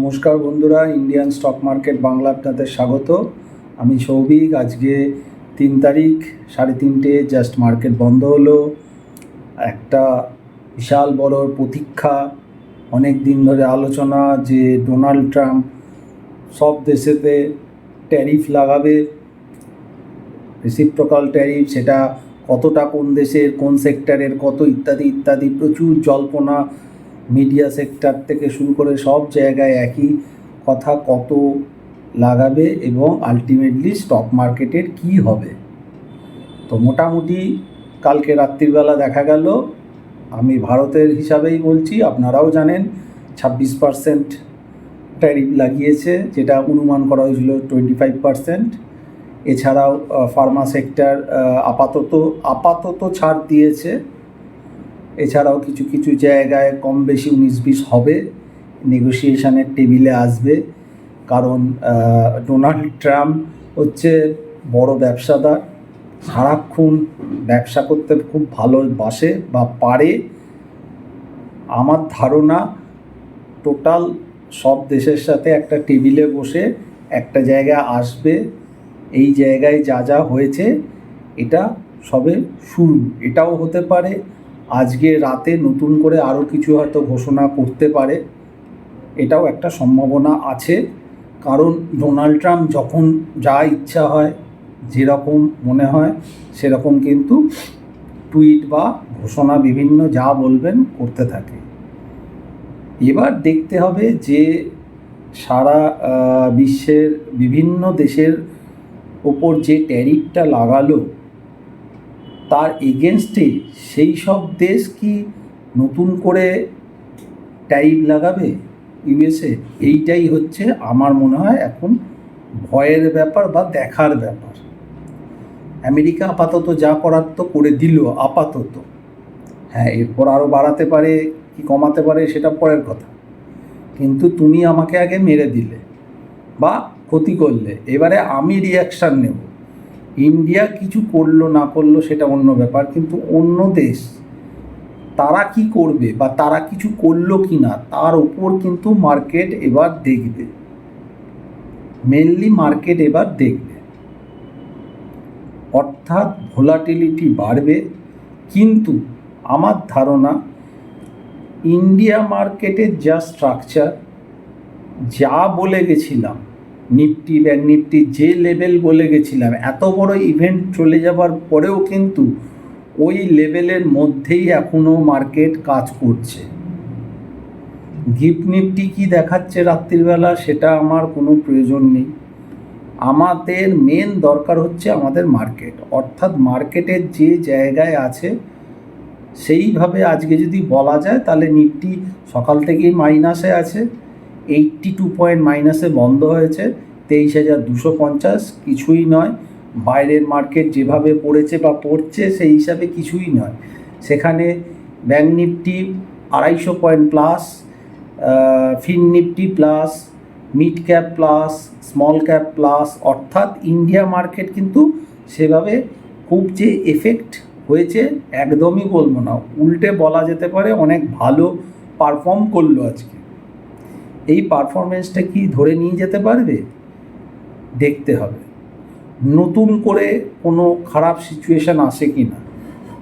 নমস্কার বন্ধুরা, Indian stock market Bangla আপনাদের স্বাগত। আমি সৌভিক। আজকে 3 তারিখ, 3:30 জাস্ট মার্কেট বন্ধ হলো। একটা বিশাল বড় প্রতীক্ষা, অনেক দিন ধরে আলোচনা যে ডোনাল্ড ট্রাম্প সব দেশেতে ট্যারিফ লাগাবে, রেসিপ্রোকাল ট্যারিফ। সেটা কতটা, কোন দেশের, কোন সেক্টরের, কত ইত্যাদি ইত্যাদি প্রচুর জল্পনা। মিডিয়া সেক্টর থেকে শুরু করে সব জায়গায় একই কথা, কত লাগাবে এবং আলটিমেটলি স্টক মার্কেটের কি হবে। তো মোটামুটি কালকে রাত্রিবেলা দেখা গেল, আমি ভারতের হিসাবেই বলছি, আপনারাও জানেন 26% ট্যারিফ লাগিয়েছে, যেটা অনুমান করা হয়েছিল 25%। এছাড়াও ফার্মা সেক্টর আপাতত ছাড় দিয়েছে। এছাড়াও কিছু কিছু জায়গায় কম বেশি 19-20 হবে, নেগোসিয়েশনের টেবিলে আসবে। কারণ ডোনাল্ড ট্রাম্প হচ্ছে বড় ব্যবসাদার, সারাক্ষণ ব্যবসা করতে খুব ভালোবাসে বা পারে। আমার ধারণা টোটাল সব দেশের সাথে একটা টেবিলে বসে একটা জায়গায় আসবে। এই জায়গায় যা যা হয়েছে এটা সবে শুরু। এটাও হতে পারে আজকে রাতে নতুন করে আরও কিছু হয়তো ঘোষণা করতে পারে, এটাও একটা সম্ভাবনা আছে। কারণ ডোনাল্ড ট্রাম্প যখন যা ইচ্ছা হয়, যেরকম মনে হয় সেরকম কিন্তু টুইট বা ঘোষণা বিভিন্ন যা বলবেন করতে থাকে। এবার দেখতে হবে যে সারা বিশ্বের বিভিন্ন দেশের ওপর যে ট্যারিফটা লাগালো, তার এগেনস্টে সেই সব দেশ কি নতুন করে ট্যারিফ লাগাবে ইউএসএ। এইটাই হচ্ছে আমার মনে হয় এখন ভয়ের ব্যাপার বা দেখার ব্যাপার। আমেরিকা আপাতত যা করার তো করে দিল আপাতত। হ্যাঁ, এরপর আরও বাড়াতে পারে কি কমাতে পারে সেটা পরের কথা, কিন্তু তুমি আমাকে আগে মেরে দিলে বা ক্ষতি করলে, এবারে আমি রিয়াকশান নেব। ইন্ডিয়া কিছু করলো না করলো সেটা অন্য ব্যাপার, কিন্তু অন্য দেশ তারা কি করবে বা তারা কিছু করলো কি না তার উপর কিন্তু মার্কেট এবার দেখবে, মেনলি মার্কেট এবার দেখবে। অর্থাৎ ভোলাটিলিটি বাড়বে। কিন্তু আমার ধারণা ইন্ডিয়া মার্কেটের যা স্ট্রাকচার, যা বলে গেছিলাম, নিফটি ব্যাংক নিফটি যে লেভেল বলে গেছিলাম, এত বড় ইভেন্ট চলে যাবার পরেও কিন্তু ওই লেভেলের মধ্যেই এখনও মার্কেট কাজ করছে। গিফট নিফটি কি দেখাচ্ছে রাত্রিবেলা সেটা আমার কোনো প্রয়োজন নেই। আমাদের মেন দরকার হচ্ছে আমাদের মার্কেট, অর্থাৎ মার্কেটের যে জায়গায় আছে সেইভাবে আজকে যদি বলা যায় তাহলে নিফটি সকাল থেকেই মাইনাসে আছে, 82 পয়েন্ট মাইনাসে বন্ধ হয়েছে, 23,250, কিছুই নয়। বাইরের মার্কেট যেভাবে পড়েছে বা পড়ছে সেই হিসাবে কিছুই নয়। সেখানে bank Nifty 250 point plus, fin Nifty plus, mid cap plus, small cap plus. অর্থাৎ ইন্ডিয়া মার্কেট কিন্তু সেভাবে খুব যে এফেক্ট হয়েছে একদমই বলবো না, উল্টে বলা যেতে পারে অনেক ভালো পারফর্ম করলো আজকে। এই পারফরমেন্সটা কি ধরে নিয়ে যেতে পারবে দেখতে হবে। নতুন করে কোনো খারাপ সিচুয়েশান আসে কি না,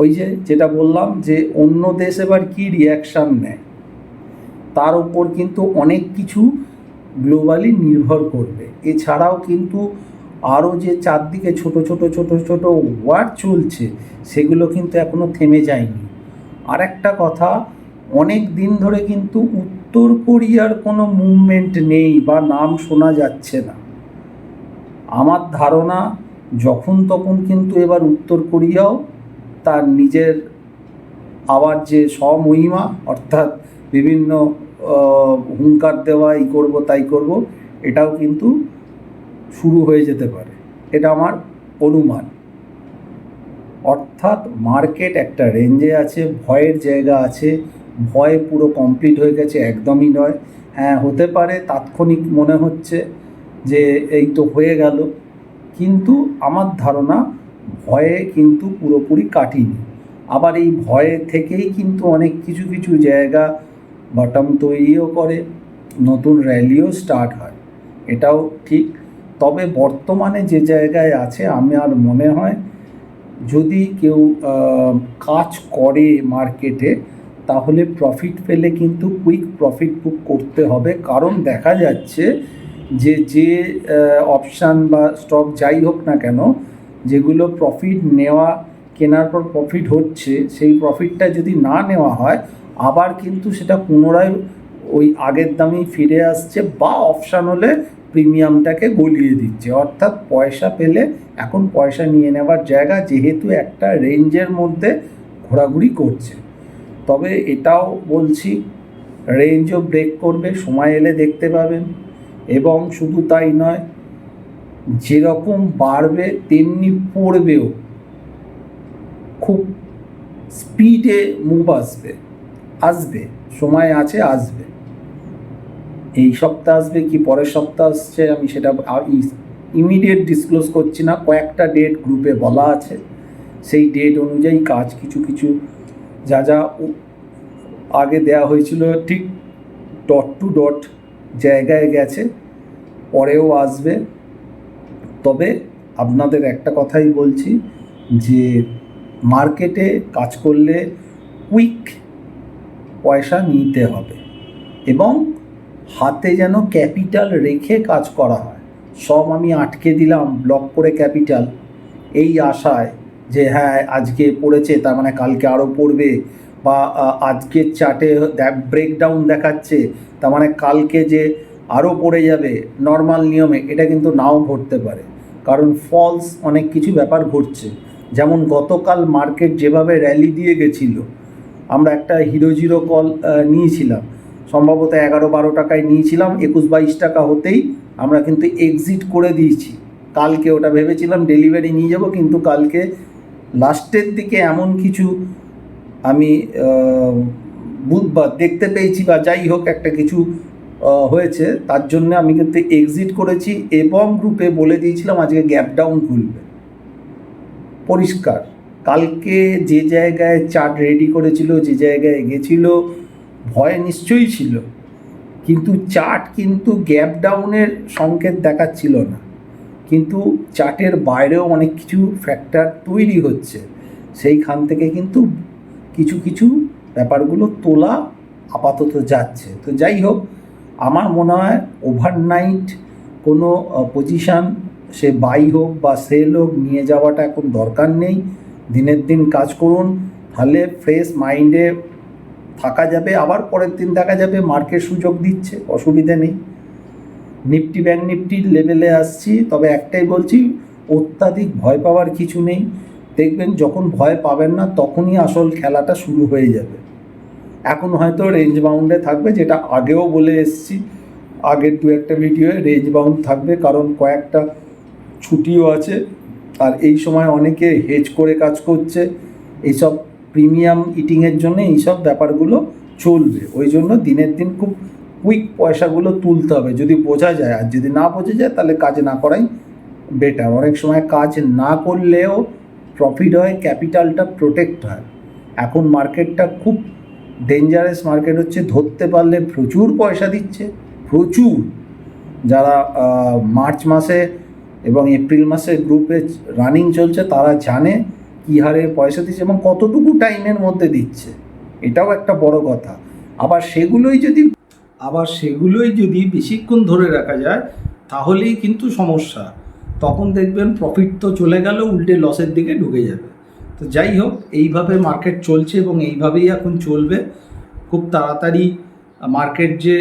ওই যেটা বললাম যে অন্য দেশ এবার কি রিয়াকশান নেয় তার উপর কিন্তু অনেক কিছু গ্লোবালি নির্ভর করবে। এছাড়াও কিন্তু আরও যে চারদিকে ছোট ছোট ছোট ছোট ওয়ার চলছে সেগুলো কিন্তু এখনও থেমে যায়নি। আর একটা কথা, অনেক দিন ধরে কিন্তু উত্তর কোরিয়ার কোনো মুভমেন্ট নেই বা নাম শোনা যাচ্ছে না। আমার ধারণা যখন তখন কিন্তু এবার উত্তর কোরিয়াও তার নিজের আবার যে স্বমহিমা, অর্থাৎ বিভিন্ন হুঙ্কার দেওয়া, এই করব তাই করব, এটাও কিন্তু শুরু হয়ে যেতে পারে, এটা আমার অনুমান। অর্থাৎ মার্কেট একটা রেঞ্জে আছে, ভয়ের জায়গা আছে। ভয় পুরো কমপ্লিট হয়ে গেছে একদমই নয়। হ্যাঁ, হতে পারে তাৎক্ষণিক মনে হচ্ছে যে এই তো হয়ে গেল, কিন্তু আমার ধারণা ভয়ে কিন্তু পুরোপুরি কাটিনি। আবার এই ভয়ে থেকেই কিন্তু অনেক কিছু কিছু জায়গা বটম তৈরিও করে, নতুন র্যালিও স্টার্ট হয়, এটাও ঠিক। তবে বর্তমানে যে জায়গায় আছে আমার মনে হয় যদি কেউ কাজ করে মার্কেটে তাহলে প্রফিট পেলে কিন্তু কুইক প্রফিট বুক করতে হবে, কারণ দেখা যাচ্ছে যে অপশান বা স্টক যাই হোক না কেন, যেগুলো প্রফিট নেওয়া কেনার পর প্রফিট হচ্ছে, সেই প্রফিটটা যদি না নেওয়া হয় আবার কিন্তু সেটা পুনরায় ওই আগের দামেই ফিরে আসছে, বা অপশান হলে প্রিমিয়ামটাকে গলিয়ে দিচ্ছে। অর্থাৎ পয়সা পেলে এখন পয়সা নিয়ে নেওয়ার জায়গা, যেহেতু একটা রেঞ্জের মধ্যে ঘোরাঘুরি করছে। তবে এটাও বলছি, রেঞ্জও ব্রেক করবে, সময় এলে দেখতে পাবেন। এবং শুধু তাই নয়, যেরকম বাড়বে তেমনি পড়বেও, খুব স্পিডে মুভ আসবে, সময় আছে, আসবে। এই সপ্তাহ আসবে কি পরের সপ্তাহ আসছে আমি সেটা ইমিডিয়েট ডিসক্লোজ করছি না, কয়েকটা ডেট গ্রুপে বলা আছে, সেই ডেট অনুযায়ী কাজ কিছু কিছু যা যা আগে দেওয়া হয়েছিল ঠিক ডট টু ডট জায়গায় গেছে, পরেও আসবে। তবে আপনাদের একটা কথাই বলছি যে মার্কেটে কাজ করলে কুইক পয়সা নিতে হবে এবং হাতে যেন ক্যাপিটাল রেখে কাজ করা হয়। সব আমি আটকে দিলাম ব্লক করে ক্যাপিটাল, এই আশায় যে হ্যাঁ আজকে পড়েছে তার মানে কালকে আরও পড়বে, বা আজকের চার্টে ব্রেকডাউন দেখাচ্ছে তার মানে কালকে যে আরও পড়ে যাবে নর্মাল নিয়মে, এটা কিন্তু নাও ঘটতে পারে, কারণ ফলস অনেক কিছু ব্যাপার ঘটছে। যেমন গতকাল মার্কেট যেভাবে র্যালি দিয়ে গেছিলো, আমরা একটা হিরো কল নিয়েছিলাম, সম্ভবত 11-12 টাকায় নিয়েছিলাম, 21-22 টাকা হতেই আমরা কিন্তু এক্সিট করে দিয়েছি। কালকে ওটা ভেবেছিলাম ডেলিভারি নিয়ে যাব, কিন্তু কালকে লাস্টের দিকে এমন কিছু আমি বুধবার দেখতে পেয়েছি, বা যাই হোক একটা কিছু হয়েছে, তার জন্য আমি কিন্তু এক্সিট করেছি এবং গ্রুপে বলে দিয়েছিলাম আজকে গ্যাপ ডাউন খুলবে। পরিষ্কার, কালকে যে জায়গায় চার্ট রেডি করেছিল, যে জায়গায় গেছিল, ভয় নিশ্চয়ই ছিল, কিন্তু চার্ট কিন্তু গ্যাপ ডাউনের সংকেত দেখাচ্ছিল না, কিন্তু চার্টের বাইরেও অনেক কিছু ফ্যাক্টর তৈরি হচ্ছে, সেইখান থেকে কিন্তু কিছু কিছু ব্যাপারগুলো তোলা আপাতত যাচ্ছে। তো যাই হোক, আমার মনে হয় ওভারনাইট কোনো পজিশান সে বাই হোক বা সেল হোক নিয়ে যাওয়াটা এখন দরকার নেই। দিনের দিন কাজ করুন, তাহলে ফ্রেশ মাইন্ডে থাকা যাবে, আবার পরের দিন দেখা যাবে মার্কেট সুযোগ দিচ্ছে, অসুবিধে নেই। নিফটি ব্যাংক নিফটির লেভেলে আসছি, তবে একটাই বলছি, অত্যাধিক ভয় পাওয়ার কিছু নেই। দেখবেন যখন ভয় পাবেন না তখনই আসল খেলাটা শুরু হয়ে যাবে। এখন হয়তো রেঞ্জ বাউন্ডে থাকবে, যেটা আগেও বলে এসেছি আগের দু একটা ভিডিওয়ে, রেঞ্জ বাউন্ড থাকবে, কারণ কয়েকটা ছুটিও আছে, আর এই সময় অনেকে হেজ করে কাজ করছে, এইসব প্রিমিয়াম ইটিংয়ের জন্য এইসব ব্যাপারগুলো চলবে। ওই জন্য দিনের দিন খুব কুইক পয়সাগুলো তুলতে হবে যদি বোঝা যায়, আর যদি না বোঝা যায় তাহলে কাজ না করাই বেটার। অনেক সময় কাজ না করলেও প্রফিট হয়, ক্যাপিটালটা প্রোটেক্ট হয়। এখন মার্কেটটা খুব ডেঞ্জারাস মার্কেট হচ্ছে, ধরতে পারলে প্রচুর পয়সা দিচ্ছে, প্রচুর। যারা মার্চ মাসে এবং এপ্রিল মাসে গ্রুপে রানিং চলছে তারা জানে কী হারে পয়সা দিচ্ছে এবং কতটুকু টাইমের মধ্যে দিচ্ছে, এটাও একটা বড় কথা। আবার সেগুলোই যদি বেশিক্ষণ ধরে রাখা যায় তাহলেই কিন্তু সমস্যা, তখন দেখবেন প্রফিট তো চলে গেল, উল্টে লসের দিকে ঢুকে যাবে। তো যাই হোক, এইভাবে মার্কেট চলছে এবং এইভাবেই এখন চলবে। খুব তাড়াতাড়ি মার্কেট যে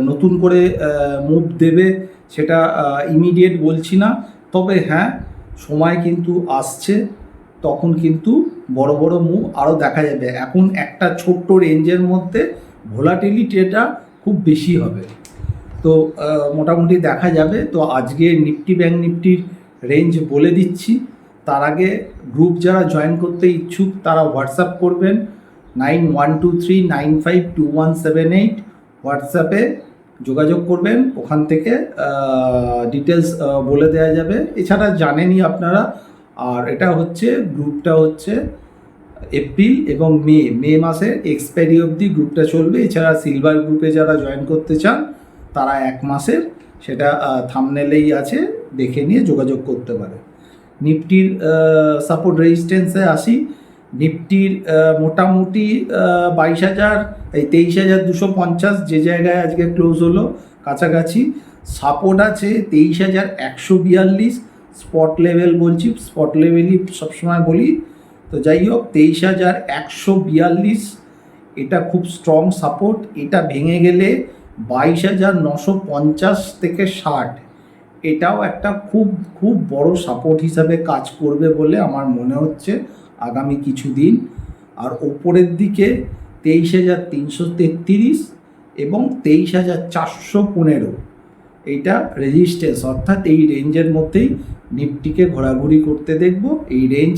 নতুন করে মুভ দেবে সেটা ইমিডিয়েট বলছি না, তবে হ্যাঁ সময় কিন্তু আসছে, তখন কিন্তু বড় বড় মুভ আরও দেখা যাবে। এখন একটা ছোট্ট রেঞ্জের মধ্যে ভোলাটিলিটিটা খুব বেশি হবে, তো মোটামুটি দেখা যাবে। তো আজকে নিফটি ব্যাংক নিফটির রেঞ্জ বলে দিচ্ছি, তার আগে গ্রুপ যারা জয়েন করতে ইচ্ছুক তারা হোয়াটসঅ্যাপ করবেন 9123952178, হোয়াটসঅ্যাপে যোগাযোগ করবেন, ওখান থেকে ডিটেলস বলে দেওয়া যাবে। এছাড়া জানেনই আপনারা, আর এটা হচ্ছে গ্রুপটা হচ্ছে এপ্রিল এবং মে মাসের এক্সপায়ারি অবধি গ্রুপটা চলবে। এছাড়া সিলভার গ্রুপে যারা জয়েন করতে চান তারা 1 মাসের, সেটা থাম্বনেলেই আছে, দেখে নিয়ে যোগাযোগ করতে পারে। নিফটির সাপোর্ট রেজিস্ট্যান্সে আসি। নিফটির মোটামুটি 23,250 যে জায়গায় আজকে ক্লোজ হলো কাছাকাছি। সাপোর্ট আছে 23,142, স্পট লেভেল বলছি, স্পট লেভেলই সবসময় বলি। তো যাই হোক 23,142 এটা খুব স্ট্রং সাপোর্ট। এটা ভেঙে গেলে 22,950 থেকে 60 এটাও একটা খুব খুব বড় সাপোর্ট হিসাবে কাজ করবে বলে আমার মনে হচ্ছে আগামী কিছুদিন। আর ওপরের দিকে 23,333 এবং 23,415 এইটা রেজিস্ট্যান্স, অর্থাৎ এই রেঞ্জের মধ্যেই নিফটিকে ঘোরাঘুরি করতে দেখব। এই রেঞ্জ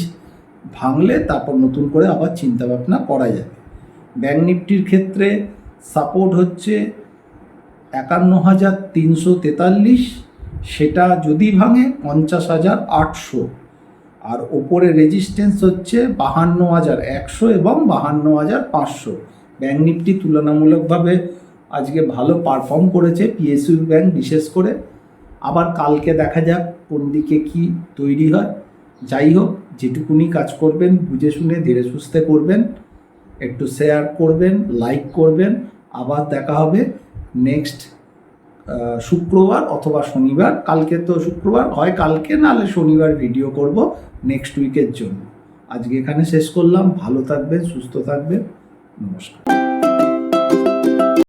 ভাঙলে তারপর নতুন করে আবার চিন্তাভাবনা করা যাবে। ব্যাঙ্ক নিফটির ক্ষেত্রে সাপোর্ট হচ্ছে 51,343, সেটা যদি ভাঙে 50,800। আর ওপরে রেজিস্ট্যান্স হচ্ছে 52,100 এবং 52,500। ব্যাঙ্ক নিফটি তুলনামূলকভাবে আজকে ভালো পারফর্ম করেছে, পিএসইউ ব্যাঙ্ক বিশেষ করে। আবার কালকে দেখা যাক কোন দিকে কি তৈরি হয়। যাই হোক, যেটুকুনি কাজ করবেন বুঝে শুনে ধীরে সুস্থে করবেন, একটু শেয়ার করবেন, লাইক করবেন। আবার দেখা হবে নেক্সট শুক্রবার অথবা শনিবার। কালকে তো শুক্রবার, হয় কালকে নাহলে শনিবার ভিডিও করব নেক্সট উইকের জন্য। আজকে এখানে শেষ করলাম। ভালো থাকবেন, সুস্থ থাকবেন, নমস্কার।